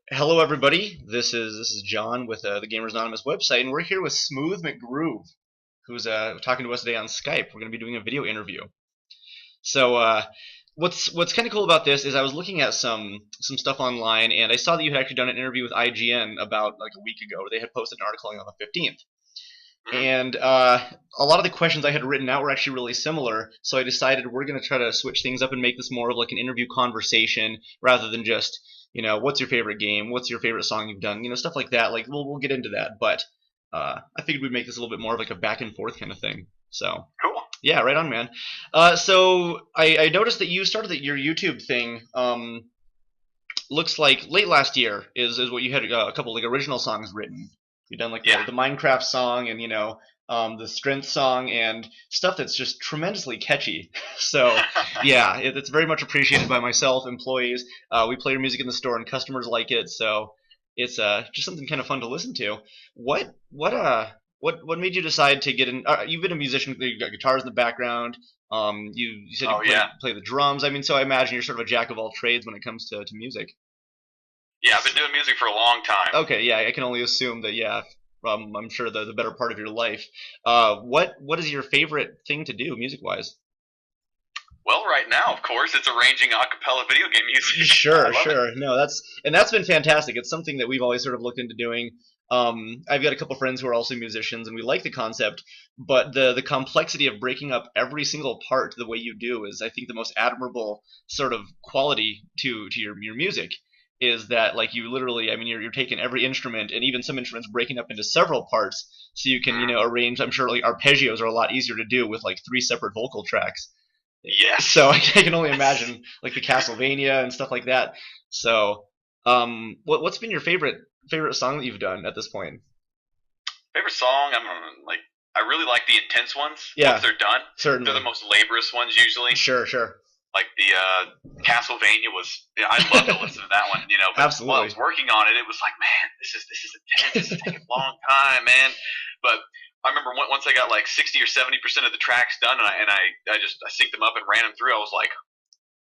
Hello, everybody. This is John with the Gamers Anonymous website, and we're here with Smooth McGroove, who's talking to us today on Skype. We're going to be doing a video interview. So, what's kind of cool about this is I was looking at some stuff online, and I saw that you had actually done an interview with IGN about like a week ago. They had posted an article on the 15th. And a lot of the questions I had written out were actually really similar, so I decided we're going to try to switch things up and make this more of like an interview conversation rather than just, what's your favorite game, what's your favorite song you've done, stuff like that. Like we'll get into that, but I figured we'd make this a little bit more of like a back and forth kind of thing. So Cool. yeah, right on, man. So I noticed that you started your YouTube thing. Looks like late last year is what you had a couple like original songs written. You've done like the Minecraft song and the Strength song and stuff that's just tremendously catchy. So yeah, it's very much appreciated by myself, employees. We play your music in the store and customers like it. So it's just something kind of fun to listen to. What made you decide to get in? You've been a musician. You've got guitars in the background. You said you play the drums. I mean, so I imagine you're sort of a jack of all trades when it comes to music. Yeah, I've been doing music for a long time. Okay, yeah, I can only assume that. Yeah, I'm sure the better part of your life. What is your favorite thing to do music-wise? Well, right now, of course, it's arranging a cappella video game music. Sure. No, that's been fantastic. It's something that we've always sort of looked into doing. I've got a couple friends who are also musicians, and we like the concept, but the complexity of breaking up every single part the way you do is, I think, the most admirable sort of quality to your music. Is that like you literally? I mean, you're taking every instrument and even some instruments breaking up into several parts, so you can arrange. I'm sure like arpeggios are a lot easier to do with like 3 separate vocal tracks. Yes. So I can only imagine like the Castlevania and stuff like that. So, what's been your favorite song that you've done at this point? Favorite song? I really like the intense ones. Yeah. Once they're done, Certainly. they're the most laborious ones usually. Sure. Like the Castlevania was. I love to listen to that one. But Absolutely. while I was working on it, it was like, man, this is intense. This is taking a long time, man. But I remember once I got like 60 or 70% of the tracks done, and I synced them up and ran them through. I was like,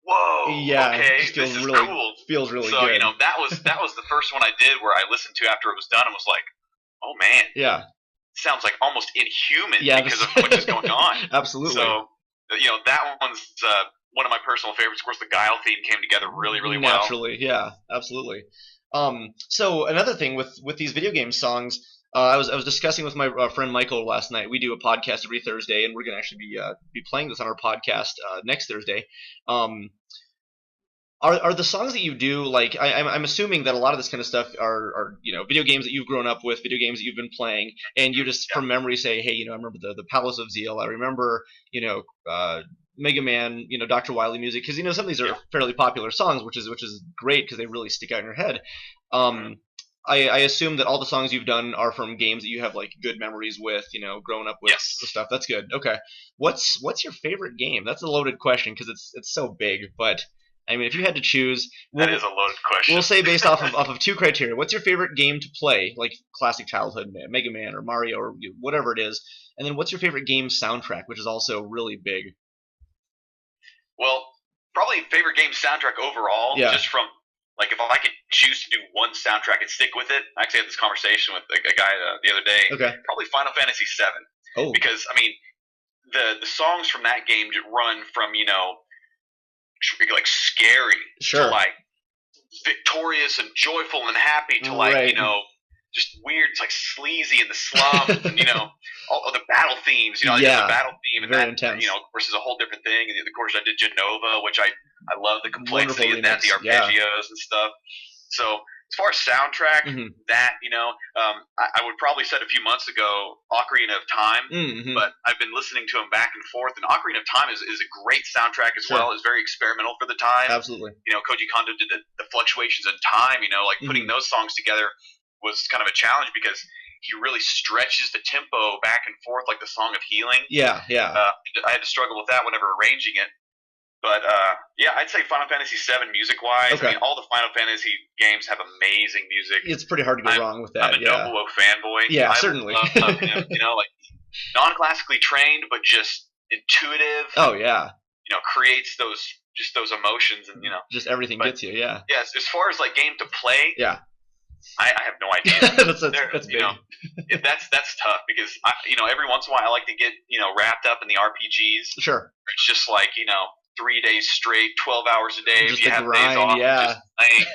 whoa, yeah, okay, this is really, cool. Feels really so, good. So that was the first one I did where I listened to after it was done and was like, oh man, yeah, sounds like almost inhuman because of what's just going on. Absolutely. So that one's one of my personal favorites. Of course, the Guile theme came together really well. Naturally, yeah, absolutely. So another thing with these video game songs. I was discussing with my friend Michael last night. We do a podcast every Thursday, and we're going to actually be playing this on our podcast next Thursday. Are the songs that you do like? I'm assuming that a lot of this kind of stuff are video games that you've grown up with, video games that you've been playing, and you just from memory say, hey, I remember the Palace of Zeal. I remember Mega Man, Dr. Wily music, because some of these are fairly popular songs, which is great because they really stick out in your head. I assume that all the songs you've done are from games that you have like good memories with, growing up with the stuff. That's good. Okay, what's your favorite game? That's a loaded question because it's so big. But I mean, if you had to choose, that is a loaded question. We'll say based off of 2 criteria. What's your favorite game to play, like classic childhood, Mega Man or Mario or whatever it is, and then what's your favorite game soundtrack, which is also really big. Well, probably favorite game soundtrack overall, just from. Like, if I could choose to do one soundtrack and stick with it, I actually had this conversation with a guy the other day. Okay. Probably Final Fantasy VII. Oh. Because, I mean, the songs from that game run from, like, scary to, like, victorious and joyful and happy to, like, just weird, it's like sleazy in the slums and, all the battle themes. I did the battle theme and very that, intense. Of course, is a whole different thing. And, of course, I did Genova, which I love the complexity Wonderful of that, the arpeggios and stuff. So as far as soundtrack, that, I would probably said a few months ago, Ocarina of Time, but I've been listening to them back and forth, and Ocarina of Time is a great soundtrack as well. It's very experimental for the time. Absolutely. Koji Kondo did the fluctuations in time, like putting those songs together was kind of a challenge because he really stretches the tempo back and forth like the Song of Healing. Yeah. I had to struggle with that whenever arranging it. But, I'd say Final Fantasy VII music-wise. Okay. I mean, all the Final Fantasy games have amazing music. It's pretty hard to go wrong with that. I'm a Nobuo fanboy. Yeah, I certainly. love him. non-classically trained, but just intuitive. Oh yeah. Creates those emotions, and just everything gets you. Yeah. Yes, as far as like game to play. Yeah. I have no idea. that's big. That's tough because every once in a while I like to get wrapped up in the RPGs. Sure. It's just like 3 days straight, 12 hours a day. Just if you have grind, days off, yeah. just playing.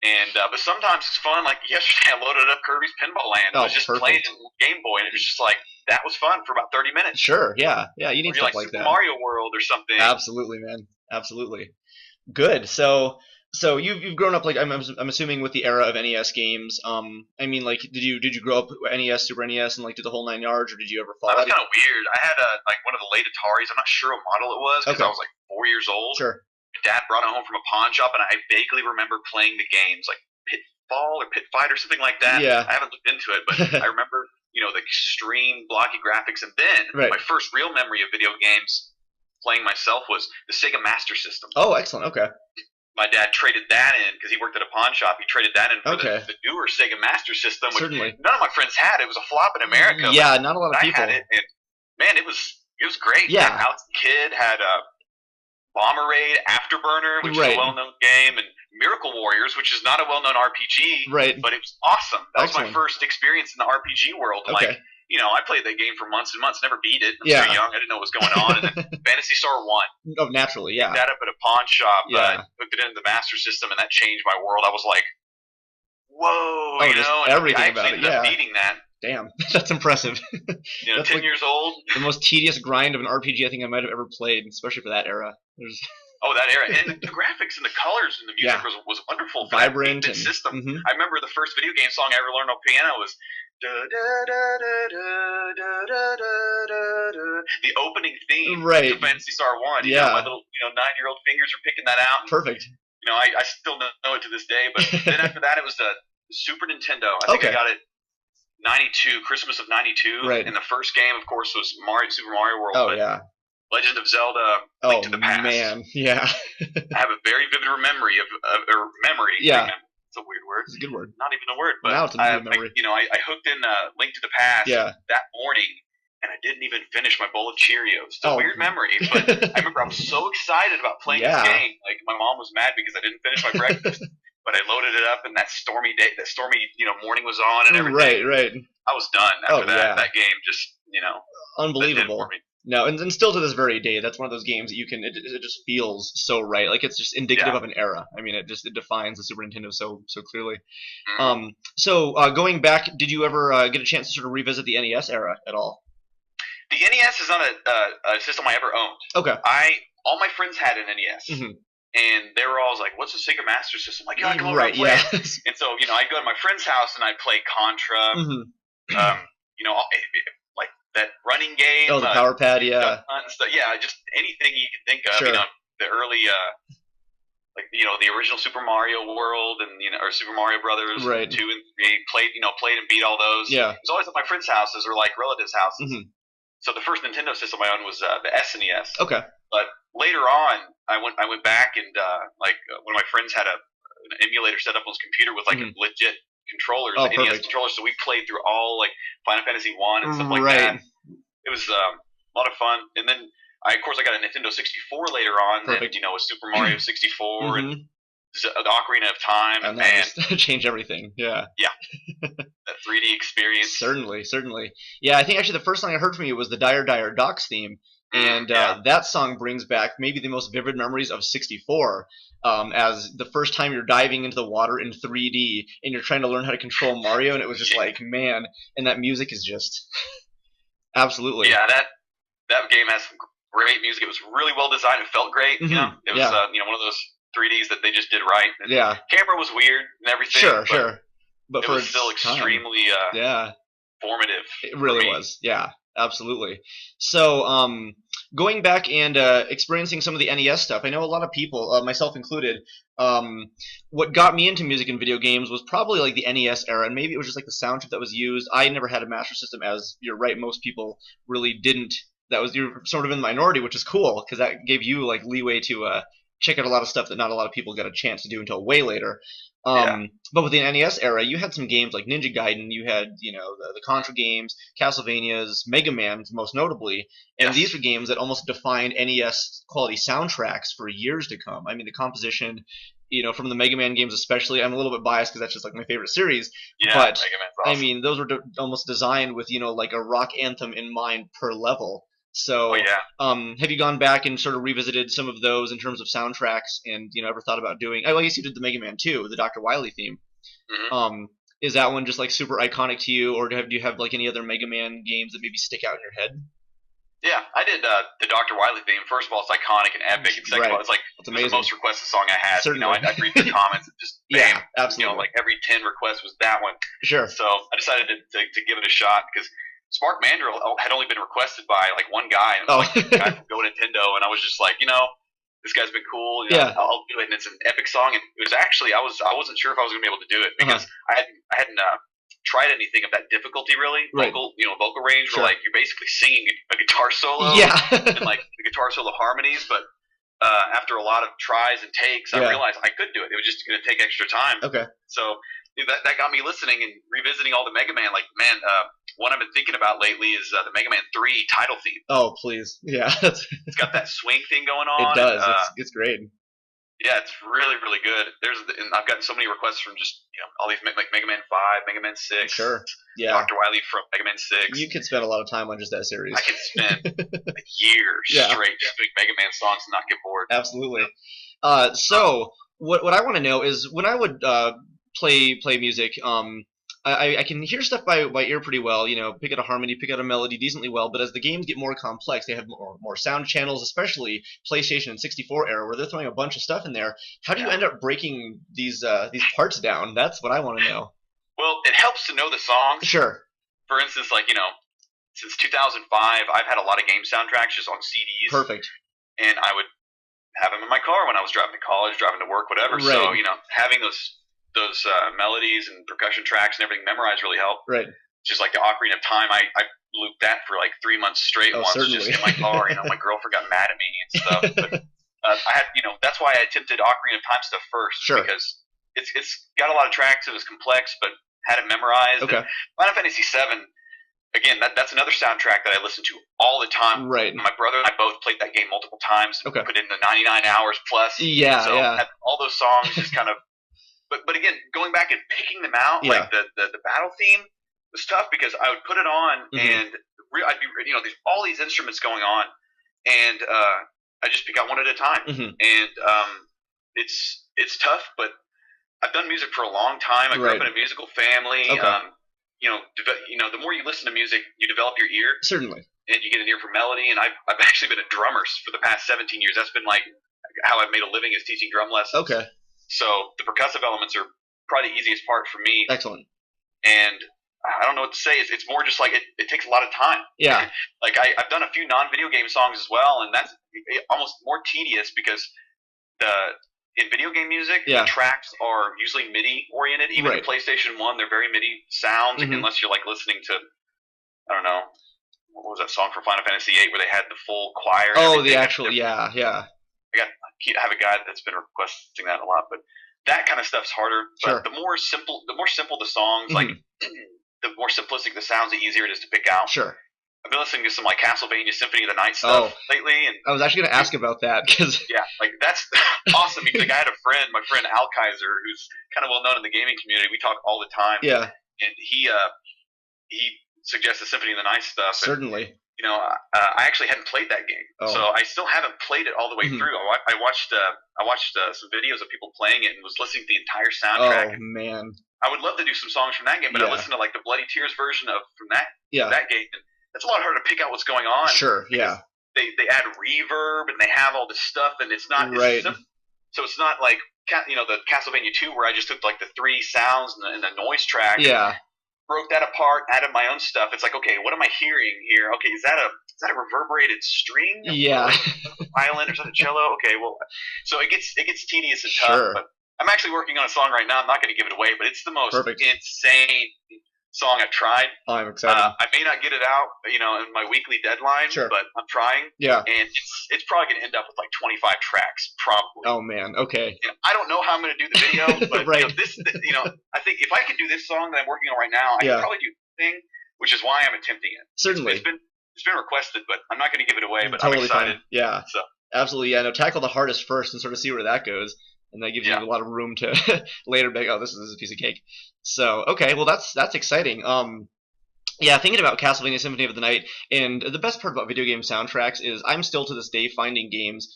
And but sometimes it's fun. Like yesterday, I loaded up Kirby's Pinball Land. I was just playing it on Game Boy, and it was just like that was fun for about 30 minutes. Sure, yeah. You need stuff like Super that. Mario World or something. Absolutely, man. Absolutely. Good. So you've grown up, like, I'm assuming, with the era of NES games. I mean, like, did you grow up NES, Super NES, and like do the whole 9 yards, or did you ever follow? That was kind of weird. I had one of the late Ataris. I'm not sure what model it was because I was like 4 years old. Sure. My dad brought it home from a pawn shop, and I vaguely remember playing the games like Pitfall or Pit Fight or something like that. Yeah. I haven't looked into it, but I remember the extreme blocky graphics, and then my first real memory of video games playing myself was the Sega Master System. Oh, excellent. Okay. My dad traded that in because he worked at a pawn shop. He traded that in for the newer Sega Master System, which certainly none of my friends had. It was a flop in America. Yeah, not a lot of people. I had it, and man, it was great. Yeah. Alex the Kid had Bomber Raid, Afterburner, which is a well-known game, and Miracle Warriors, which is not a well-known RPG, but it was awesome. That was my first experience in the RPG world. Okay. Like, I played that game for months and months, never beat it. I was too young. I didn't know what was going on. And then Phantasy Star 1. Oh, naturally, yeah. Picked that up at a pawn shop. Hooked it into the Master System, and that changed my world. I was like, whoa, everything and I actually ended up beating that. Damn, that's impressive. 10 years old. The most tedious grind of an RPG I think I might have ever played, especially for that era. That era. And the graphics and the colors and the music was wonderful for vibrant that system. I remember the first video game song I ever learned on piano was the opening theme to Phantasy Star 1. My little 9-year-old fingers are picking that out. Perfect. I still know it to this day. But then after that, it was the Super Nintendo. I think I got it 92, Christmas of 92. Right. And the first game, of course, was Super Mario World. Oh, yeah. Legend of Zelda, Link to the Past. Man, yeah. I have a very vivid memory of memory. Yeah. It's a weird word. It's a good word. Not even a word, but now it's a good memory. I hooked in Link to the Past that morning, and I didn't even finish my bowl of Cheerios. It's a weird memory, but I remember I was so excited about playing this game. Like, my mom was mad because I didn't finish my breakfast, but I loaded it up, and that stormy morning was on and everything. Right. I was done after that. That game just, unbelievable. No, and still to this very day, that's one of those games that you can. It just feels so right. Like, it's just indicative of an era. I mean, it defines the Super Nintendo so clearly. So going back, did you ever get a chance to sort of revisit the NES era at all? The NES is not a system I ever owned. Okay. All my friends had an NES. And they were always like, "What's a Sega Master System?" Like, come over and play it. And so, I'd go to my friend's house and I'd play Contra. Like that running game. Oh, the Power Pad, just anything you can think of. Sure. The early, the original Super Mario World and or Super Mario Brothers, 2 and 3. Played and beat all those. Yeah. It was always at my friends' houses or like relatives' houses. So the first Nintendo system I owned was the SNES. Okay. But later on, I went back and one of my friends had an emulator set up on his computer with legit controllers, NES controllers. So we played through all like Final Fantasy 1 and stuff like that. It was a lot of fun. And then I got a Nintendo 64 later on. Perfect. And, with Super Mario 64 and the Ocarina of Time. And that changed everything. Yeah. Yeah. That 3D experience. Certainly. Yeah, I think actually the first song I heard from you was the Dire Dire Docks theme. And that song brings back maybe the most vivid memories of 64, as the first time you're diving into the water in 3D and you're trying to learn how to control Mario, and it was just like, man, and that music is just absolutely. Yeah, that game has some great music. It was really well designed. It felt great. It was one of those 3Ds that they just did right. And camera was weird and everything. Sure. But it was still extremely formative. It really was. Yeah. Absolutely. So, going back and experiencing some of the NES stuff, I know a lot of people, myself included, what got me into music and video games was probably like the NES era, and maybe it was just like the sound chip that was used. I never had a Master System, as you're right, most people really didn't. You're sort of in the minority, which is cool because that gave you like leeway to check out a lot of stuff that not a lot of people got a chance to do until way later. Yeah. But with the NES era, you had some games like Ninja Gaiden, you had, the Contra games, Castlevanias, Mega Man, most notably, and Yes. these were games that almost defined NES quality soundtracks for years to come. I mean, the composition, from the Mega Man games especially, I'm a little bit biased because that's just like my favorite series, Yeah, but Mega Man's awesome. I mean, those were almost designed with, like a rock anthem in mind per level. Oh So, yeah. have you gone back and sort of revisited some of those in terms of soundtracks, and ever thought about doing? I guess you did the Mega Man 2, the Dr. Wily theme. Hmm. Is that one just like super iconic to you, or do you have like any other Mega Man games that maybe stick out in your head? Yeah, I did the Dr. Wily theme. First of all, it's iconic and epic, and second of all, it's like That's it was the amazing. most requested song I had. Certainly. I'd read the comments and just bam, Yeah, absolutely. like every 10 requests was that one. Sure. So I decided to give it a shot because Spark Mandrill had only been requested by like one guy, and it was like the guy from Go Nintendo, and I was just like, this guy's been cool. Yeah. I'll do it, and it's an epic song. And it was actually I wasn't sure if I was gonna be able to do it because I hadn't tried anything of that difficulty really. Right. Vocal range where like you're basically singing a guitar solo. Yeah. And like the guitar solo harmonies, but after a lot of tries and takes, I realized I could do it. It was just going to take extra time. Okay. So that got me listening and revisiting all the Mega Man. Like, man, one I've been thinking about lately is the Mega Man 3 title theme. Oh, please. Yeah. It's got that swing thing going on. It does. It's great. Yeah, it's really, really good. And I've gotten so many requests from just all these like Mega Man 5, Mega Man 6, sure, yeah, Dr. Wily from Mega Man 6. You could spend a lot of time on just that series. I could spend years straight just doing Mega Man songs and not get bored. Absolutely. So what I want to know is when I would play music, I can hear stuff by ear pretty well, pick out a harmony, pick out a melody decently well, but as the games get more complex, they have more sound channels, especially PlayStation and 64 era, where they're throwing a bunch of stuff in there. How do you end up breaking these parts down? That's what I want to know. Well, it helps to know the songs. Sure. For instance, like, since 2005, I've had a lot of game soundtracks just on CDs. Perfect. And I would have them in my car when I was driving to college, driving to work, whatever. Right. So, having those melodies and percussion tracks and everything memorized really helped. Right. Just like the Ocarina of Time, I looped that for like 3 months straight once, certainly. just in my car. My girlfriend got mad at me and stuff. But I had, that's why I attempted Ocarina of Time stuff first. Sure. Because it's got a lot of tracks. It was complex, but had it memorized. Okay. And Final Fantasy VII, again, that's another soundtrack that I listen to all the time. Right. My brother and I both played that game multiple times. And put in the 99 hours plus. Yeah. So all those songs just kind of. But again, going back and picking them out, like the battle theme was tough because I would put it on and I'd be there's all these instruments going on, and I just pick out one at a time, and it's tough. But I've done music for a long time. I grew up in a musical family. Okay. The more you listen to music, you develop your ear. Certainly. And you get an ear for melody. And I've actually been a drummer for the past 17 years. That's been like how I've made a living is teaching drum lessons. Okay. So the percussive elements are probably the easiest part for me. Excellent. And I don't know what to say. It's more just like it takes a lot of time. Yeah. Like I've done a few non-video game songs as well, and that's almost more tedious because in video game music, the tracks are usually MIDI oriented. Even in PlayStation 1, they're very MIDI sounds, unless you're like listening to, I don't know, what was that song for Final Fantasy VIII where they had the full choir? Oh, the actual, yeah. I have a guy that's been requesting that a lot, but that kind of stuff's harder. But the more simple the songs, like the more simplistic the sounds, the easier it is to pick out. Sure. I've been listening to some like Castlevania Symphony of the Night stuff lately, and I was actually going to ask about that because like that's awesome. Because I had a friend, my friend Al Kaiser, who's kind of well known in the gaming community. We talk all the time. Yeah. And he suggested Symphony of the Night stuff. Certainly. And, I actually hadn't played that game, so I still haven't played it all the way through. I watched some videos of people playing it and was listening to the entire soundtrack. Oh man, I would love to do some songs from that game, but I listened to like the Bloody Tears version from that game, and it's a lot harder to pick out what's going on. Sure, yeah. They add reverb and they have all this stuff, and it's not right. So it's not like the Castlevania 2 where I just took like the 3 sounds and the noise track. Yeah. Broke that apart, added my own stuff. It's like, okay, what am I hearing here? Okay, is that a reverberated string? Yeah. Violin or is that a cello? Okay, well, so it gets tedious and tough. Sure. But I'm actually working on a song right now. I'm not going to give it away, but it's the most insane song I've tried. Oh, I'm excited. I may not get it out, in my weekly deadline, but I'm trying. Yeah. And it's probably going to end up with like 25 tracks, probably. Oh man, okay. And I don't know how I'm going to do the video, but right. I think if I can do this song that I'm working on right now, I can probably do the thing, which is why I'm attempting it. Certainly. It's been requested, but I'm not going to give it away. But totally I'm excited. Fine. Yeah. So absolutely, yeah. No, tackle the hardest first and sort of see where that goes. And that gives you a lot of room to later be like, oh, this is a piece of cake. So, okay, well, that's exciting. Yeah, thinking about Castlevania Symphony of the Night, and the best part about video game soundtracks is I'm still to this day finding games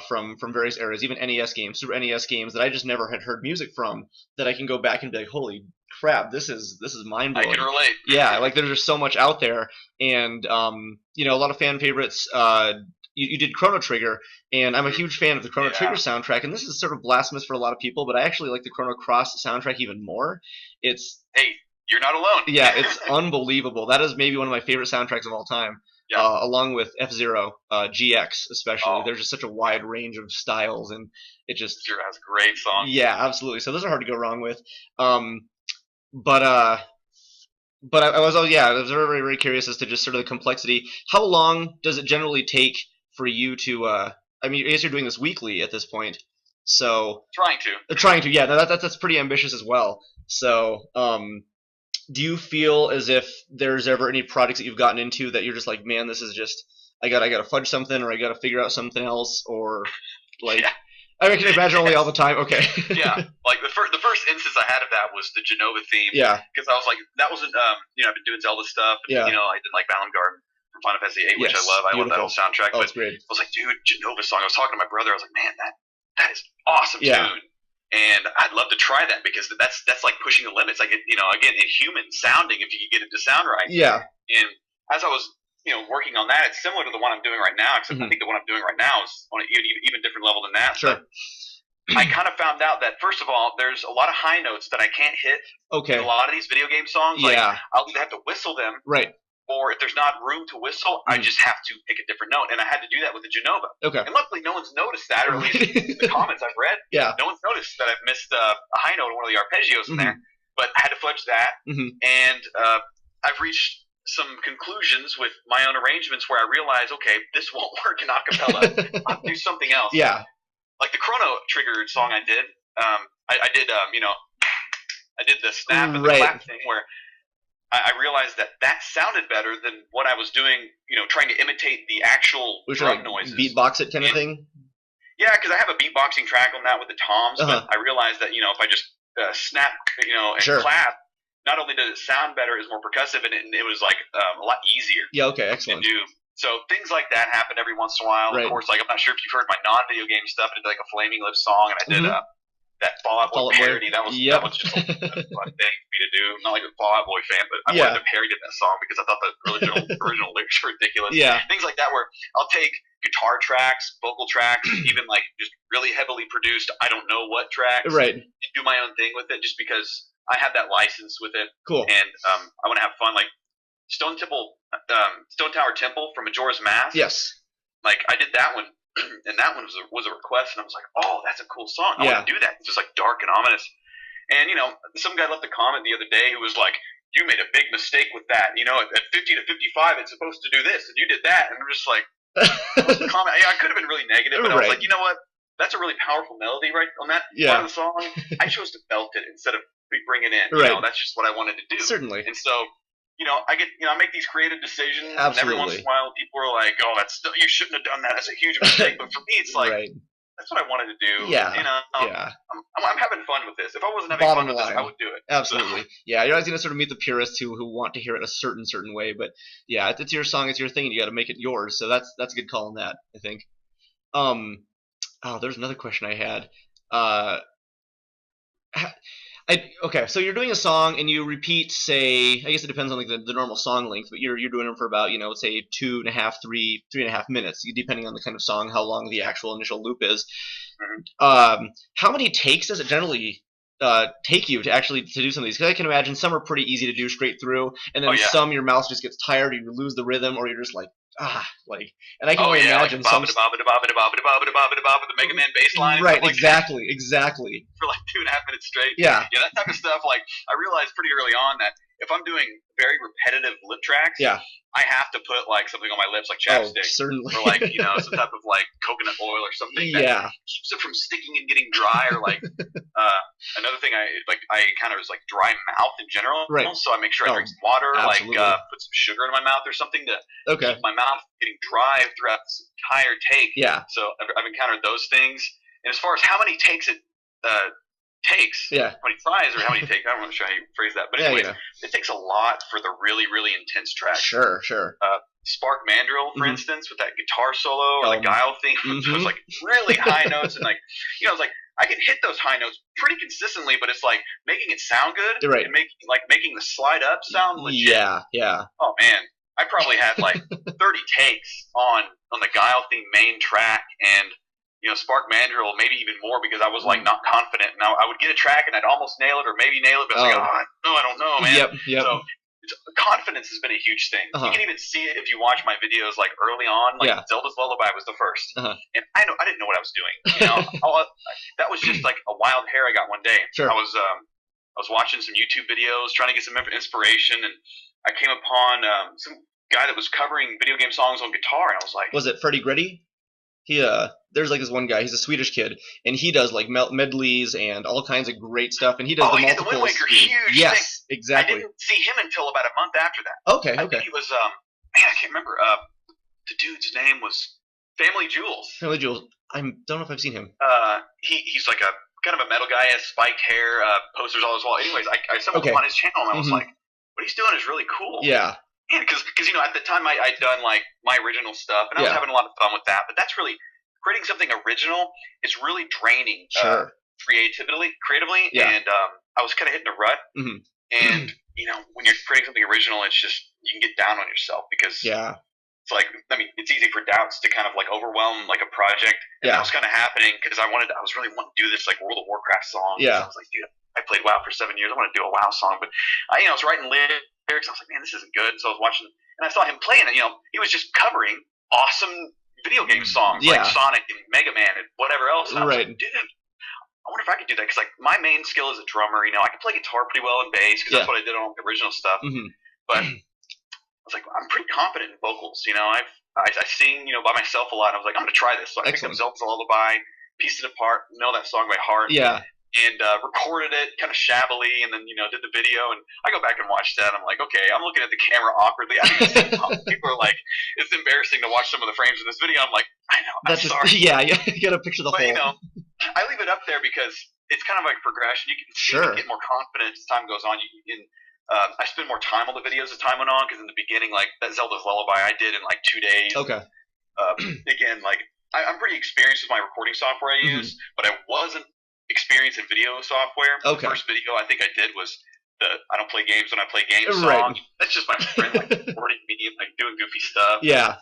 from various eras, even NES games, Super NES games that I just never had heard music from, that I can go back and be like, holy crap, this is mind blowing. I can relate. Yeah, like there's just so much out there, and a lot of fan favorites. You did Chrono Trigger, and I'm a huge fan of the Chrono Trigger soundtrack, and this is sort of blasphemous for a lot of people, but I actually like the Chrono Cross soundtrack even more. Hey, you're not alone. Yeah, it's unbelievable. That is maybe one of my favorite soundtracks of all time, along with F-Zero GX especially. There's just such a wide range of styles, and it just... F-Zero has great songs. Yeah, absolutely. So those are hard to go wrong with. But I was very, very, very curious as to just sort of the complexity. How long does it generally take for you to? I guess you're doing this weekly at this point, so trying to. Yeah, no, that's pretty ambitious as well. So, do you feel as if there's ever any projects that you've gotten into that you're just like, man, this is just I gotta fudge something, or I gotta figure out something else, or like. Yeah. I can imagine only all the time. Okay. Yeah, like the first instance I had of that was the Genova theme. Yeah. Because I was like, that wasn't I've been doing Zelda stuff. And, I did like Balan Garden from Final Fantasy VIII, which I love. I love that whole soundtrack. Oh, it's great. I was like, dude, Genova song. I was talking to my brother. I was like, man, that is awesome tune. And I'd love to try that because that's like pushing the limits. Like again, in human sounding, if you could get it to sound right. Yeah. And as I was working on that, it's similar to the one I'm doing right now, except I think the one I'm doing right now is on an even different level than that. Sure. But I kind of found out that, first of all, there's a lot of high notes that I can't hit in a lot of these video game songs. Like, I'll either have to whistle them, or if there's not room to whistle, I just have to pick a different note. And I had to do that with the Genova. Okay. And luckily, no one's noticed that, or at least in the comments I've read. Yeah. No one's noticed that I've missed a high note in one of the arpeggios in there. But I had to fudge that. And I've reached some conclusions with my own arrangements where I realized, okay, this won't work in acapella. I'll have to do something else. Yeah. Like the Chrono Trigger song I did, I did the snap and the clap thing where I realized that sounded better than what I was doing, trying to imitate the actual drum noises. Beatbox it kind of thing? Yeah, because I have a beatboxing track on that with the toms, but I realized that, if I just snap, and clap, not only does it sound better, it's more percussive, and it was like a lot easier. Yeah, okay, excellent. To do. So things like that happen every once in a while. Of course, like I'm not sure if you've heard my non-video game stuff. I did like a Flaming Lips song, and I did that Fall Out Boy parody. That was just a fun thing for me to do. I'm not like a Fall Out Boy fan, but I wanted to parody that song because I thought the original lyrics were ridiculous. Yeah. Things like that where I'll take guitar tracks, vocal tracks, even like just really heavily produced, I don't know what tracks, and do my own thing with it just because I have that license with it. Cool. And I want to have fun. Like Stone Tower Temple from Majora's Mask. Yes. Like I did that one, and that one was a request, and I was like, oh, that's a cool song. I want to do that. It's just like dark and ominous. And some guy left a comment the other day who was like, you made a big mistake with that. At 50 to 55, it's supposed to do this, and you did that. And I'm just like, the comment. I could have been really negative, but I was like, you know what? That's a really powerful melody right on that part of the song. I chose to belt it instead of bring it in. That's just what I wanted to do. Certainly. And so, I make these creative decisions. Absolutely. And every once in a while, people are like, "Oh, you shouldn't have done that. That's a huge mistake." But for me, it's like, that's what I wanted to do. Yeah. I'm having fun with this. If I wasn't having fun with this, I would do it. Absolutely. So. Yeah, you're always going to sort of meet the purists who want to hear it a certain way. But yeah, it's your song, it's your thing, and you got to make it yours. So that's a good call on that, I think. There's another question I had. Okay, so you're doing a song and you repeat, say, I guess it depends on like the normal song length, but you're doing them for about, say 3.5 minutes, depending on the kind of song, how long the actual initial loop is. How many takes does it generally take you to do some of these? Because I can imagine some are pretty easy to do straight through, and then some your mouth just gets tired, you lose the rhythm, or you're just like, and I can only imagine some. The Mega Man bass line. Right, like exactly. For like 2.5 minutes straight. Yeah. Yeah, that type of stuff. Like I realized pretty early on that if I'm doing very repetitive lip tracks, I have to put like something on my lips, like chapstick, certainly, or like some type of like coconut oil or something that keeps it from sticking and getting dry. Or like another thing I encounter is like dry mouth in general. Right. So I make sure I drink some water, absolutely. put some sugar in my mouth or something to keep my mouth getting dry throughout this entire take. Yeah. So I've encountered those things. And as far as how many takes it takes, how many tries or how many takes, I don't know how you phrase that, but anyways, it takes a lot for the really, really intense tracks. Sure. Spark Mandrill, for instance, with that guitar solo or the Guile theme, those like really high notes, and like it's like I can hit those high notes pretty consistently, but it's like making it sound good and making the slide up sound legit. Yeah. Oh man, I probably had like 30 takes on the Guile theme main track, and Spark Mandrill maybe even more, because I was like not confident. Now I would get a track and I'd almost nail it or maybe nail it, but I was like, no, I don't know, man. Yep. So confidence has been a huge thing. You can even see it if you watch my videos like early on. Like Zelda's Lullaby was the first, and I didn't know what I was doing. That was just like a wild hair I got one day. Sure. I was watching some YouTube videos trying to get some inspiration, and I came upon some guy that was covering video game songs on guitar, and I was like, was it Freddie Gritty? There's like this one guy, he's a Swedish kid, and he does like medleys and all kinds of great stuff, and he does the multiple. The Wind Waker, huge. Yes, exactly. I didn't see him until about a month after that. Okay. I think he was man, I can't remember. The dude's name was Family Jewels. Family Jewels. I don't know if I've seen him. He's like a kind of a metal guy, has spiked hair, posters on his wall. Anyways, I stumbled upon his channel, and I was like, what he's doing is really cool. Yeah. Because at the time I'd done like my original stuff, and I was having a lot of fun with that. But that's really creating something original is really draining creatively, and I was kind of hitting a rut. And when you're creating something original, it's just you can get down on yourself, because it's like, I mean, it's easy for doubts to kind of like overwhelm like a project. And that was kind of happening because I was really wanting to do this like World of Warcraft song. Yeah. So I was like, dude, I played WoW for 7 years. I want to do a WoW song, but I was writing lyrics. I was like, man, this isn't good. So I was watching, and I saw him playing it. He was just covering awesome video game songs like Sonic and Mega Man and whatever else. And I was like, dude, I wonder if I could do that, because like my main skill is a drummer. I can play guitar pretty well and bass, because that's what I did on the original stuff. But I was like, I'm pretty confident in vocals. I sing by myself a lot. And I was like, I'm gonna try this. So I picked up Zelda's Lullaby, pieced it apart, know that song by heart. And recorded it kind of shabbily, and then did the video. And I go back and watch that. And I'm like, okay, I'm looking at the camera awkwardly. I think people are like, it's embarrassing to watch some of the frames in this video. I'm like, I know, I'm sorry. You gotta picture the whole. I leave it up there because it's kind of like progression. You can get more confident as time goes on. I spend more time on the videos as time went on, because in the beginning, like that Zelda's Lullaby, I did in like 2 days. Okay. Again, like I'm pretty experienced with my recording software I use, but I wasn't experienced in video software. Okay. The first video I think I did was I don't play games when I play games song. That's just my friend like recording me, like doing goofy stuff. Yeah.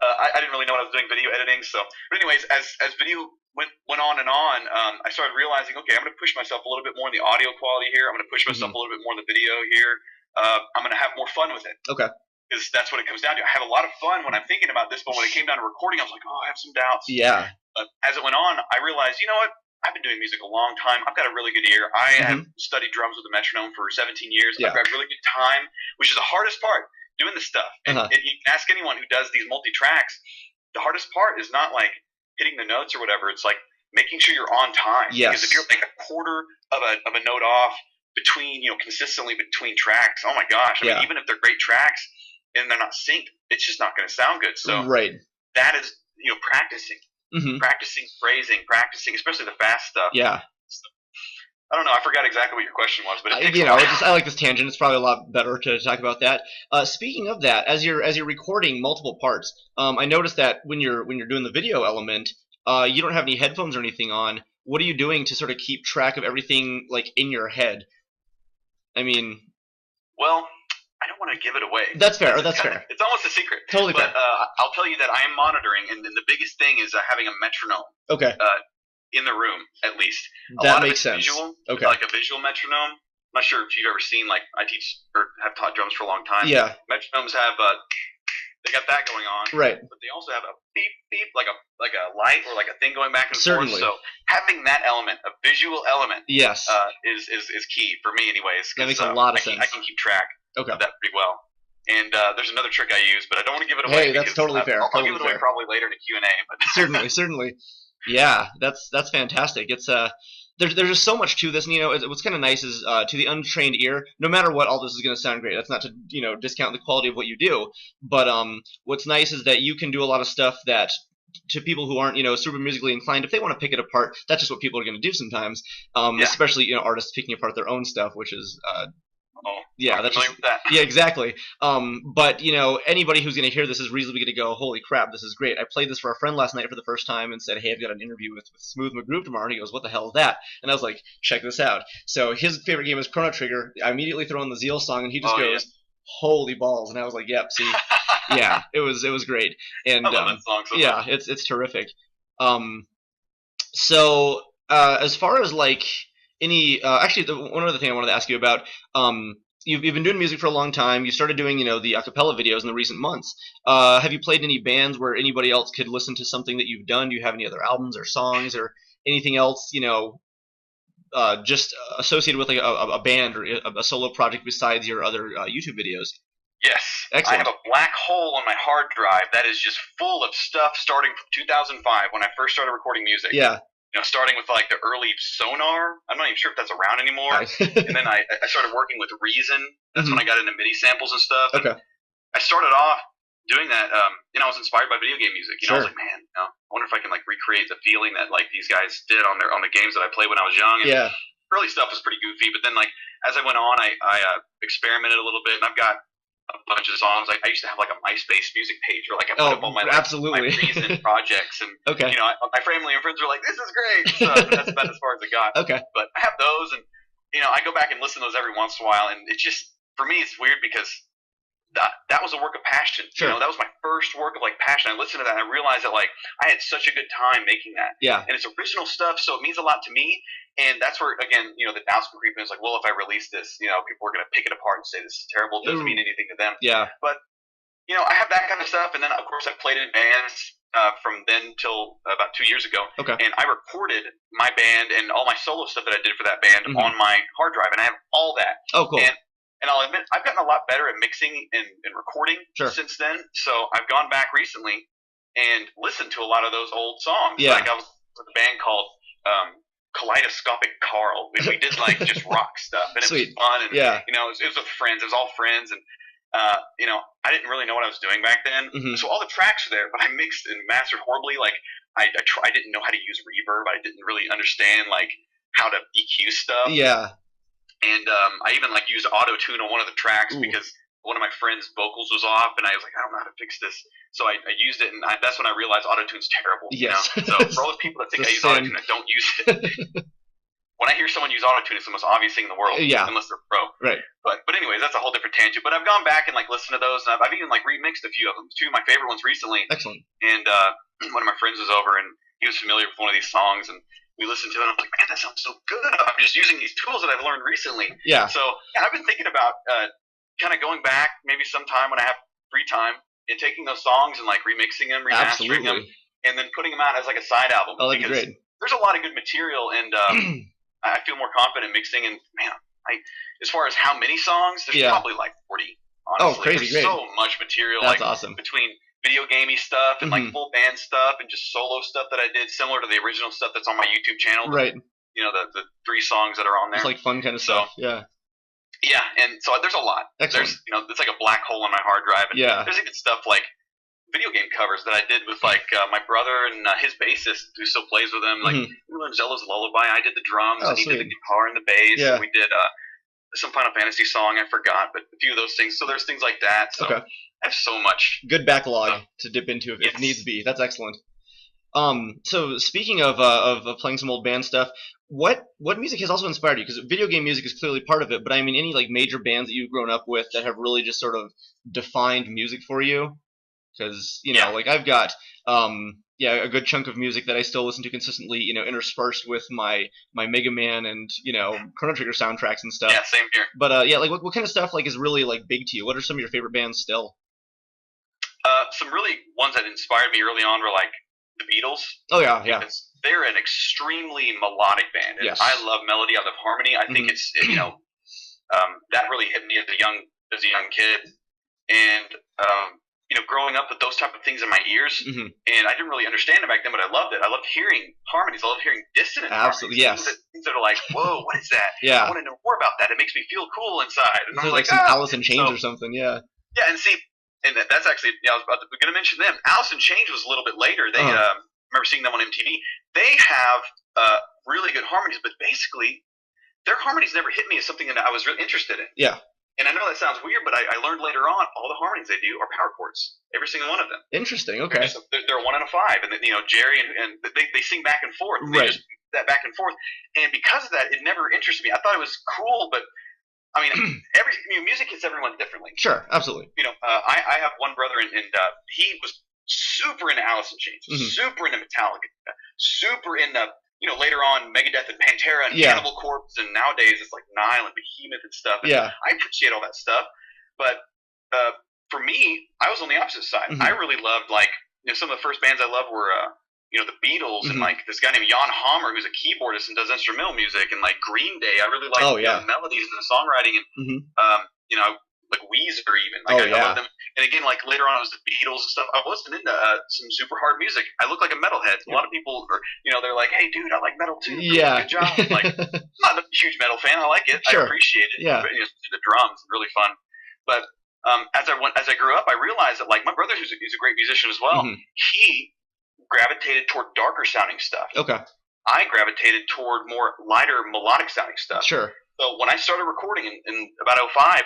I didn't really know what I was doing video editing. So, but anyways, as video went on and on, I started realizing, okay, I'm going to push myself a little bit more in the audio quality here. I'm going to push myself a little bit more in the video here. I'm going to have more fun with it. Okay. Because that's what it comes down to. I have a lot of fun when I'm thinking about this, but when it came down to recording, I was like, oh, I have some doubts. Yeah. But as it went on, I realized, you know what? I've been doing music a long time. I've got a really good ear. I have studied drums with a metronome for 17 years. I've got really good time, which is the hardest part, doing this stuff. And you can ask anyone who does these multi-tracks, the hardest part is not like hitting the notes or whatever. It's like making sure you're on time. Yes. Because if you're like a quarter of a note off between, consistently between tracks, oh my gosh. I mean, even if they're great tracks and they're not synced, it's just not going to sound good. So that is, practicing. Practicing phrasing, especially the fast stuff. Yeah. So, I don't know. I forgot exactly what your question was, but I like this tangent. It's probably a lot better to talk about that. Speaking of that, as you're recording multiple parts, I noticed that when you're doing the video element, you don't have any headphones or anything on. What are you doing to sort of keep track of everything like in your head? I mean, well, I don't want to give it away. That's fair. That's fair. It's almost a secret. Totally fair. But I'll tell you that I am monitoring, and the biggest thing is having a metronome. Okay. In the room, at least. That makes sense. Visual, okay. Like a visual metronome. I'm not sure if you've ever seen, like, I teach or have taught drums for a long time. Yeah. Metronomes have they got that going on. Right. But they also have a beep beep, like a light or like a thing going back and Certainly. forth. So having that element, a visual element, yes, is key for me, anyways. That makes a lot of sense. I can keep track of that pretty well. And there's another trick I use, but I don't want to give it away. Hey, that's totally fair. I'll give it away probably later in a Q&A. But certainly. Yeah, that's fantastic. It's there's just so much to this, and what's kind of nice is to the untrained ear, no matter what, all this is going to sound great. That's not to discount the quality of what you do, but what's nice is that you can do a lot of stuff that to people who aren't super musically inclined, if they want to pick it apart, that's just what people are going to do sometimes. Especially artists picking apart their own stuff, which is yeah, that's just, that. Yeah, exactly. But anybody who's going to hear this is reasonably going to go, "Holy crap, this is great!" I played this for a friend last night for the first time and said, "Hey, I've got an interview with Smooth McGroove tomorrow." And he goes, "What the hell is that?" And I was like, "Check this out." So his favorite game is Chrono Trigger. I immediately throw in the Zeal song, and he just goes, "Holy balls!" And I was like, "Yep, see, yeah, it was great." And I love that song so much. It's terrific. So as far as like any actually, one other thing I wanted to ask you about. You've been doing music for a long time. You started doing, the a cappella videos in the recent months. Have you played in any bands where anybody else could listen to something that you've done? Do you have any other albums or songs or anything else, just associated with like a band or a solo project besides your other YouTube videos? Yes. Excellent. I have a black hole on my hard drive that is just full of stuff starting from 2005 when I first started recording music. Yeah. Starting with like the early Sonar. I'm not even sure if that's around anymore. And then I started working with Reason. That's when I got into MIDI samples and stuff. Okay. And I started off doing that. I was inspired by video game music. I was like, man, I wonder if I can like recreate the feeling that like these guys did on the games that I played when I was young. And early stuff was pretty goofy, but then like as I went on, I experimented a little bit, and I've got a bunch of songs. I used to have like a MySpace music page where like I put up all my my recent projects, and my family and friends were like, "This is great." So that's about as far as it got. Okay. But I have those, and I go back and listen to those every once in a while, and it just for me it's weird because that was a work of passion. Sure. That was my first work of like passion. I listened to that and I realized that like I had such a good time making that. Yeah. And it's original stuff, so it means a lot to me. And that's where, again, the doubts can creep in. It's like, well, if I release this, people are going to pick it apart and say this is terrible. It doesn't mean anything to them. Yeah. But, I have that kind of stuff. And then, of course, I played in bands from then till about 2 years ago. Okay. And I recorded my band and all my solo stuff that I did for that band on my hard drive. And I have all that. Oh, cool. And I'll admit, I've gotten a lot better at mixing and recording since then. So I've gone back recently and listened to a lot of those old songs. Yeah. Like I was with a band called Kaleidoscopic Carl. We did like just rock stuff, and it was fun. And it was with friends. It was all friends, and I didn't really know what I was doing back then. So all the tracks were there, but I mixed and mastered horribly. Like I didn't know how to use reverb. I didn't really understand like how to EQ stuff. Yeah. And I even like used auto tune on one of the tracks because one of my friend's vocals was off, and I was like, I don't know how to fix this. So I used it, and that's when I realized auto tune's terrible. Yes. So for all the people that think I use auto tune, I don't use it. When I hear someone use auto tune, it's the most obvious thing in the world. Yeah. Unless they're pro. Right. But anyways, that's a whole different tangent. But I've gone back and like listened to those, and I've even like remixed a few of them. Two of my favorite ones recently. Excellent. And one of my friends was over, and he was familiar with one of these songs, and we listened to it, and I was like, man, that sounds so good. I'm just using these tools that I've learned recently. Yeah. So I've been thinking about kind of going back maybe sometime when I have free time and taking those songs and like remixing them, remastering them, and then putting them out as like a side album. Oh, that'd be great. There's a lot of good material, and I feel more confident mixing. And man, as far as how many songs, there's probably like 40. Honestly. Oh, crazy! There's great. So much material. That's like, awesome. Between video gamey stuff and like full band stuff and just solo stuff that I did, similar to the original stuff that's on my YouTube channel. Right. The 3 songs that are on there. It's like fun kind of stuff. Yeah. Yeah, and so there's a lot. Excellent. There's it's like a black hole on my hard drive. And there's even stuff like video game covers that I did with like my brother and his bassist who still plays with him. Like we learned Zelda's Lullaby. I did the drums, and he did the guitar and the bass. Yeah. And we did some Final Fantasy song I forgot, but a few of those things. So there's things like that. So I have so much good backlog to dip into if needs be. That's excellent. So speaking of playing some old band stuff, what music has also inspired you? Because video game music is clearly part of it, but I mean any like major bands that you've grown up with that have really just sort of defined music for you? Because like I've got a good chunk of music that I still listen to consistently, interspersed with my Mega Man and Chrono Trigger soundtracks and stuff. Yeah, same here. But like what kind of stuff like is really like big to you? What are some of your favorite bands still? Some really ones that inspired me early on were like the Beatles. Oh yeah, yeah. Because they're an extremely melodic band, and yes. I love melody. I love harmony. I think it's that really hit me as a young kid, and growing up with those type of things in my ears, and I didn't really understand it back then, but I loved it. I loved hearing harmonies. I loved hearing dissonant Absolutely, harmonies. yes. Things that are like, whoa, what is that? Yeah. I want to know more about that. It makes me feel cool inside. And I'm like some Alice in Chains or something, yeah. Yeah, and see, and that's actually, I was going to mention them. Alice in Chains was a little bit later. They, remember seeing them on MTV. They have really good harmonies, but basically, their harmonies never hit me as something that I was really interested in. Yeah. And I know that sounds weird, but I learned later on all the harmonies they do are power chords. Every single one of them. Interesting. Okay. They're a 1 and a 5, and then Jerry and they sing back and forth. Right. They just that back and forth, and because of that, it never interested me. I thought it was cool, but I mean, music hits everyone differently. Sure, absolutely. I have one brother, and he was super into Alice in Chains, super into Metallica, super into later on Megadeth and Pantera and Cannibal Corpse, and nowadays it's like Nile and Behemoth and stuff. And I appreciate all that stuff, but for me, I was on the opposite side. I really loved some of the first bands I loved were the Beatles and like this guy named Jan Hammer who's a keyboardist and does instrumental music, and like Green Day. I really liked the melodies and the songwriting, and like Weezer even. I love them. And again, like later on, it was the Beatles and stuff. I wasn't into some super hard music. I look like a metalhead. A lot of people are, they're like, "Hey, dude, I like metal too. Yeah, good job." Like, I'm not a huge metal fan. I like it. Sure. I appreciate it. Yeah, the drums, really fun. But as I grew up, I realized that like my brother, who's a great musician as well, he gravitated toward darker sounding stuff. Okay. I gravitated toward more lighter melodic sounding stuff. Sure. So when I started recording in about 2005.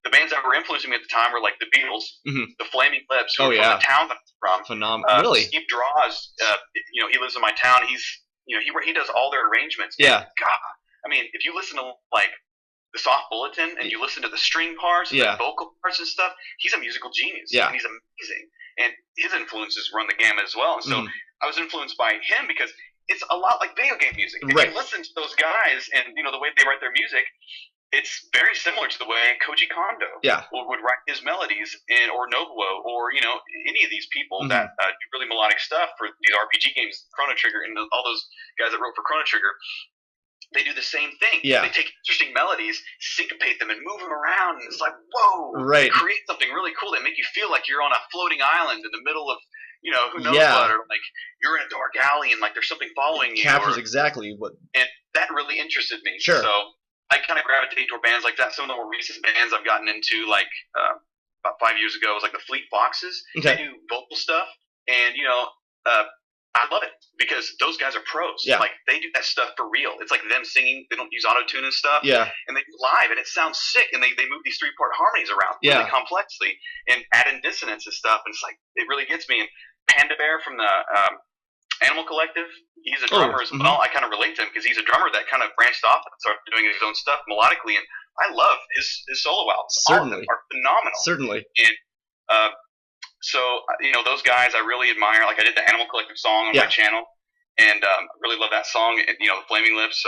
The bands that were influencing me at the time were like the Beatles, the Flaming Lips, who were from the town that I'm from. Phenomenal. Really? Steve Draws, he lives in my town. He's, he does all their arrangements. Yeah. And God, I mean, if you listen to like the Soft Bulletin and you listen to the string parts and the vocal parts and stuff, he's a musical genius. Yeah. And he's amazing. And his influences run the gamut as well. And so I was influenced by him because it's a lot like video game music. If you listen to those guys and, the way they write their music, it's very similar to the way Koji Kondo would write his melodies, or Nobuo, or any of these people that do really melodic stuff for these RPG games, Chrono Trigger, and all those guys that wrote for Chrono Trigger. They do the same thing. Yeah. They take interesting melodies, syncopate them, and move them around, and it's like, whoa! Right. Create something really cool that make you feel like you're on a floating island in the middle of who knows what, or like you're in a dark alley and like there's something following you. Captures exactly what. And that really interested me. Sure. So I kind of gravitate toward bands like that. Some of the more recent bands I've gotten into, like about 5 years ago, was like the Fleet Foxes. Okay. They do vocal stuff, and I love it because those guys are pros. Yeah. Like they do that stuff for real. It's like them singing. They don't use auto-tune and stuff. Yeah. And they do live, and it sounds sick. And they move these 3-part harmonies around really complexly and add in dissonance and stuff. And it's like it really gets me. And Panda Bear from the Animal Collective, he's a drummer as well. I kind of relate to him because he's a drummer that kind of branched off and started doing his own stuff melodically, and I love his solo albums. Certainly. All of them are phenomenal. Certainly. And so those guys I really admire. Like I did the Animal Collective song on my channel, and I really love that song. And, the Flaming Lips.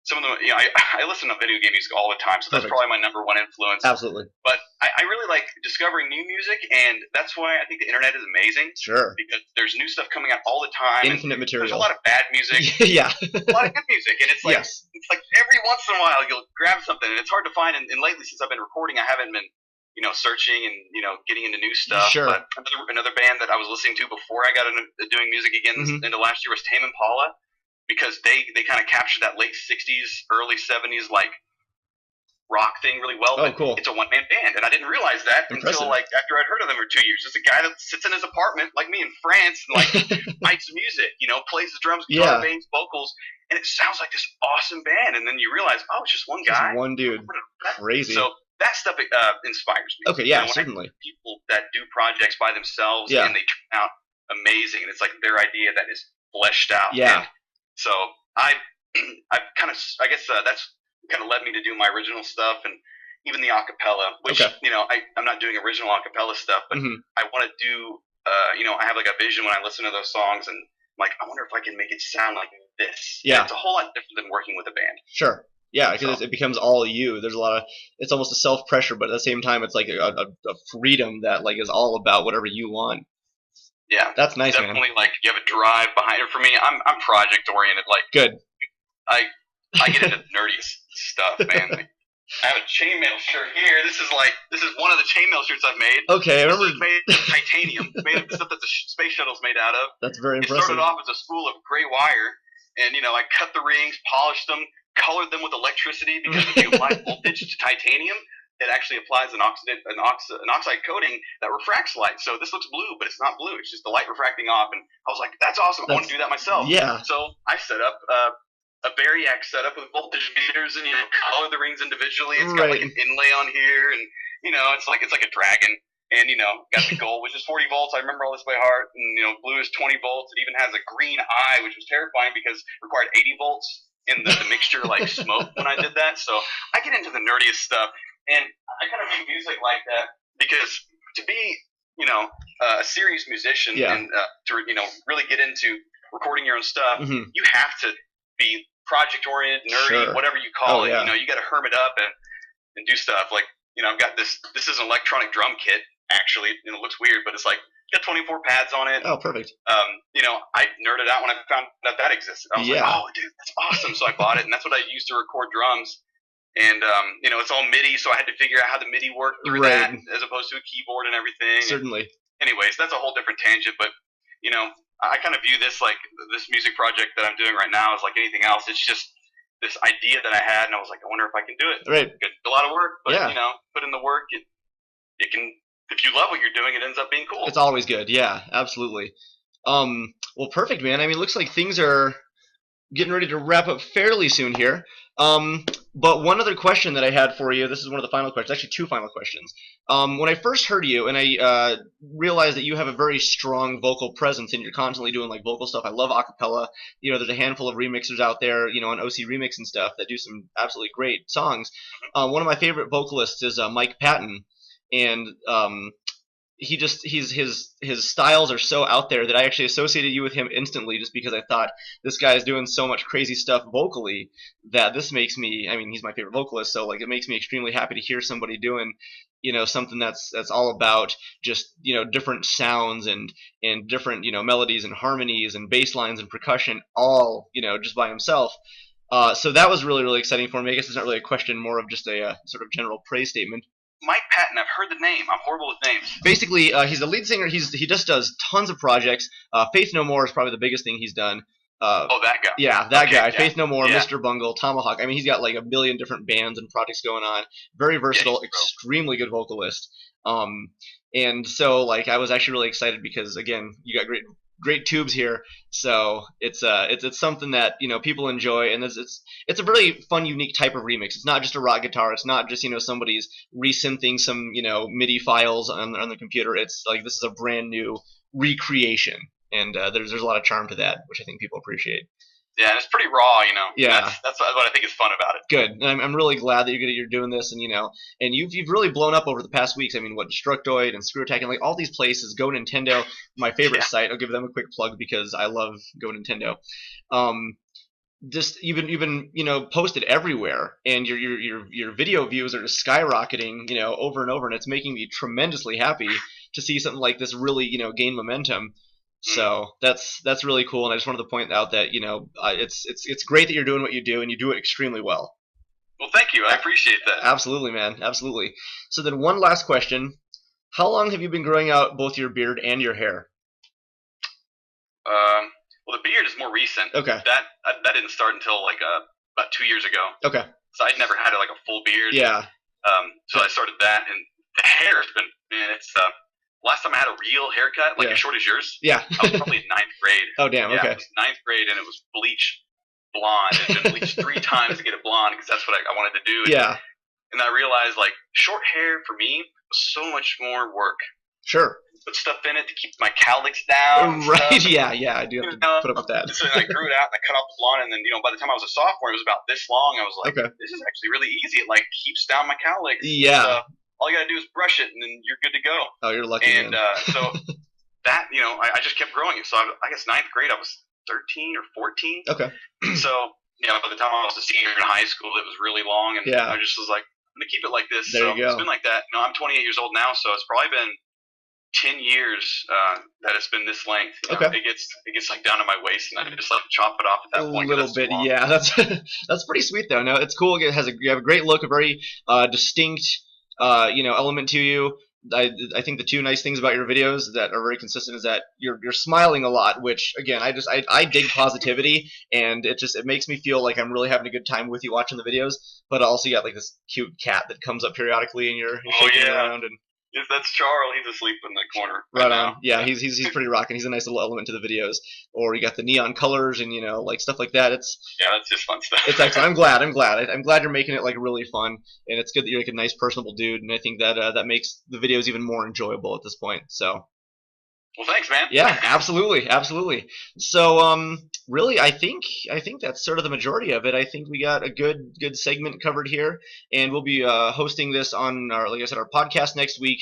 Some of them, I listen to video game music all the time, so that's probably my number one influence. Absolutely. But I really like discovering new music, and that's why I think the internet is amazing. Sure. Because there's new stuff coming out all the time. Infinite material. There's a lot of bad music. Yeah. A lot of good music, and it's like it's like every once in a while you'll grab something, and it's hard to find. And lately, since I've been recording, I haven't been searching and getting into new stuff. Sure. But another band that I was listening to before I got into doing music again into last year was Tame Impala. Because they kind of captured that late 60s, early 70s, like, rock thing really well. Oh, cool. It's a one-man band, and I didn't realize that until, like, after I'd heard of them for 2 years. It's a guy that sits in his apartment, like me, in France, and, like, writes music, plays the drums, guitar, bass, vocals, and it sounds like this awesome band. And then you realize, oh, it's just one guy. Just one dude. Crazy. So that stuff inspires me. Okay, yeah, certainly. People that do projects by themselves, and they turn out amazing, and it's like their idea that is fleshed out. Yeah. And so I've kind of, I guess that's kind of led me to do my original stuff, and even the acapella, which I'm not doing original acapella stuff, but I want to do. I have like a vision when I listen to those songs, and I'm like, I wonder if I can make it sound like this. Yeah, and it's a whole lot different than working with a band. Sure. Yeah, because it becomes all you. There's a lot of, it's almost a self pressure, but at the same time, it's like a freedom that like is all about whatever you want. Yeah, that's nice, definitely, man. like you have a drive behind it. For me, I'm project oriented. Like good. I get into nerdy stuff, man. Like, I have a chainmail shirt here. This is one of the chainmail shirts I've made. Okay, I remember. This is made of titanium, made of the stuff that the space shuttle's made out of. That's very impressive. It started off as a spool of gray wire, and I cut the rings, polished them, colored them with electricity because if you apply voltage to titanium, it actually applies an oxide coating that refracts light. So this looks blue, but it's not blue. It's just the light refracting off. And I was like, that's awesome. I want to do that myself. Yeah. So I set up a Variac setup with voltage meters and color the rings individually. It's got like an inlay on here, and it's like a dragon. And got the gold, which is 40 volts. I remember all this by heart. And blue is 20 volts. It even has a green eye, which was terrifying because it required 80 volts in the mixture, like smoke when I did that. So I get into the nerdiest stuff, and I kind of view music like that because to be a serious musician and to really get into recording your own stuff, you have to be project oriented, nerdy, whatever you call it. You got to hermit up and do stuff like. I've got this is an electronic drum kit, actually. It looks weird, but it's like, got 24 pads on it. Oh, perfect. I nerded out when I found that existed. I was like, oh, dude, that's awesome. So I bought it, and that's what I used to record drums. And, it's all MIDI, so I had to figure out how the MIDI worked through that as opposed to a keyboard and everything. Certainly. And anyways, that's a whole different tangent, but, I kind of view this like this music project that I'm doing right now is like anything else. It's just this idea that I had, and I was like, I wonder if I can do it. Right. It's a lot of work, but put in the work. It can. If you love what you're doing, it ends up being cool. It's always good. Yeah, absolutely. Well, perfect, man. I mean, it looks like things are getting ready to wrap up fairly soon here. But one other question that I had for you, this is one of the final questions, actually two final questions. When I first heard you and I realized that you have a very strong vocal presence and you're constantly doing like vocal stuff, I love acapella. There's a handful of remixers out there, on OC Remix and stuff that do some absolutely great songs. One of my favorite vocalists is Mike Patton, and his styles are so out there that I actually associated you with him instantly just because I thought this guy is doing so much crazy stuff vocally that this makes me, I mean, he's my favorite vocalist, so like it makes me extremely happy to hear somebody doing something that's all about just different sounds and different melodies and harmonies and bass lines and percussion all just by himself. So that was really, really exciting for me. I guess it's not really a question, more of just a sort of general praise statement. Mike Patton, I've heard the name. I'm horrible with names. Basically, he's a lead singer. He just does tons of projects. Faith No More is probably the biggest thing he's done. That guy. Yeah, that guy. Yeah. Faith No More, Mr. Bungle, Tomahawk. I mean, he's got like a billion different bands and projects going on. Very versatile, extremely good vocalist. And so like I was actually really excited because again, you got great tubes here, so it's something that people enjoy, and it's a really fun, unique type of remix. It's not just a rock guitar. It's not just somebody's resynthing some MIDI files on the computer. It's like this is a brand new recreation, and there's a lot of charm to that, which I think people appreciate. Yeah, and it's pretty raw, Yeah, that's what I think is fun about it. Good, and I'm really glad that you're doing this, and and you've really blown up over the past weeks. I mean, what Destructoid and Screw Attack and like all these places. Go Nintendo, my favorite site. I'll give them a quick plug because I love Go Nintendo. Just you've been posted everywhere, and your video views are just skyrocketing over and over, and it's making me tremendously happy to see something like this really gain momentum. So that's really cool, and I just wanted to point out that it's great that you're doing what you do, and you do it extremely well. Well, thank you. I appreciate that. Absolutely, man. Absolutely. So then, one last question: how long have you been growing out both your beard and your hair? Well, the beard is more recent. Okay. That didn't start until like about 2 years ago. Okay. So I'd never had like a full beard. Yeah. So I started that, and the hair has been, man, it's last time I had a real haircut, like as short as yours. Yeah. I was probably in 9th grade. Oh, damn. Okay. It was 9th grade, and it was bleach blonde. It had been bleached 3 times to get it blonde because that's what I wanted to do. And I realized like short hair for me was so much more work. Sure. Put stuff in it to keep my cowlicks down. Right. Yeah. I do have to put up with that. So I grew it out and I cut off the blonde, and then by the time I was a sophomore, it was about this long. I was like, this is actually really easy. It like keeps down my cowlicks. Yeah. All you gotta do is brush it, and then you're good to go. Oh, you're lucky. And so that I just kept growing it. So I guess 9th grade I was 13 or 14. Okay. So by the time I was a senior in high school, it was really long, and I just was like, I'm gonna keep it like this. There so you go. It's been like that. I'm 28 years old now, so it's probably been 10 years that it's been this length. Okay. It gets like down to my waist, and I just like chop it off at that point. A little bit, yeah. That's pretty sweet though. No, it's cool. You have a great look, a very distinct element to you. I think the two nice things about your videos that are very consistent is that you're smiling a lot, which again I dig positivity, and it makes me feel like I'm really having a good time with you watching the videos. But also you got like this cute cat that comes up periodically and you're shaking around and. Yes, that's Charles. He's asleep in the corner. Right on. Yeah, he's pretty rocking. He's a nice little element to the videos. Or you got the neon colors and like stuff like that. That's just fun stuff. It's excellent. I'm glad you're making it like really fun, and it's good that you're like a nice, personable dude. And I think that that makes the videos even more enjoyable at this point. So. Well, thanks, man. Yeah, absolutely. So, really, I think that's sort of the majority of it. I think we got a good segment covered here, and we'll be hosting this on our, like I said, our podcast next week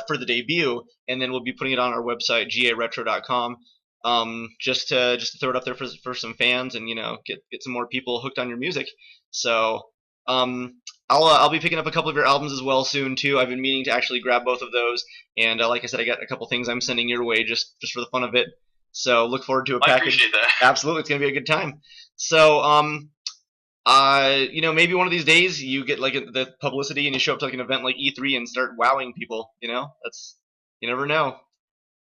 for the debut, and then we'll be putting it on our website garetro.com. Just to throw it up there for some fans, and get some more people hooked on your music. So, I'll be picking up a couple of your albums as well soon too. I've been meaning to actually grab both of those, and like I said, I got a couple things I'm sending your way just for the fun of it. So look forward to a package. I appreciate that. Absolutely, it's gonna be a good time. So maybe one of these days you get like the publicity and you show up to like an event like E3 and start wowing people. That's you never know.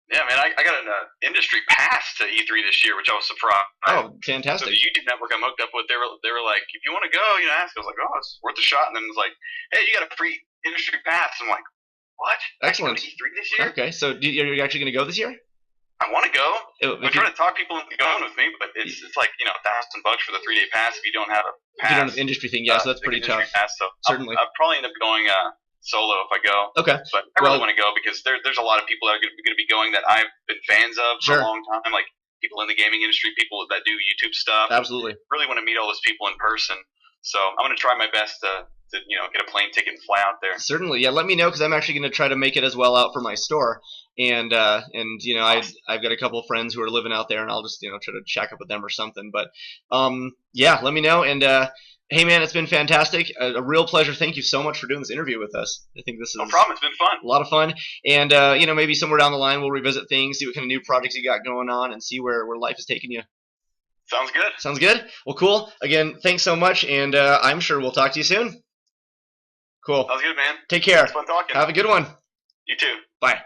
Yeah, man, I got an industry pass to E3 this year, which I was surprised. Oh, fantastic! So the YouTube network I'm hooked up with, they were like, if you want to go, ask. I was like, oh, it's worth a shot. And then it was like, hey, you got a free industry pass. I'm like, what? Excellent. I can go to E3 this year? Okay, so you're actually going to go this year? I want to go. I'm trying to talk people into going with me, but it's like $1,000 for the 3-day pass if you don't have a pass. If you don't have an industry thing, yeah, so that's pretty tough. Pass, so certainly. I'll probably end up going solo if I go. Okay. But I really want to go because there's a lot of people that are going to be going that I've been fans of for a long time, like people in the gaming industry, people that do YouTube stuff. Absolutely. Really want to meet all those people in person. So I'm going to try my best to get a plane ticket and fly out there. Certainly, yeah. Let me know because I'm actually going to try to make it as well out for my store, and awesome. I've got a couple of friends who are living out there, and I'll just try to shack up with them or something. But yeah, let me know. And hey, man, it's been fantastic, a real pleasure. Thank you so much for doing this interview with us. I think this is no problem. It's been fun, a lot of fun, and maybe somewhere down the line we'll revisit things, see what kind of new projects you got going on, and see where life is taking you. Sounds good. Sounds good. Well, cool. Again, thanks so much, and I'm sure we'll talk to you soon. Cool. Sounds good, man. Take care. It's fun talking. Have a good one. You too. Bye.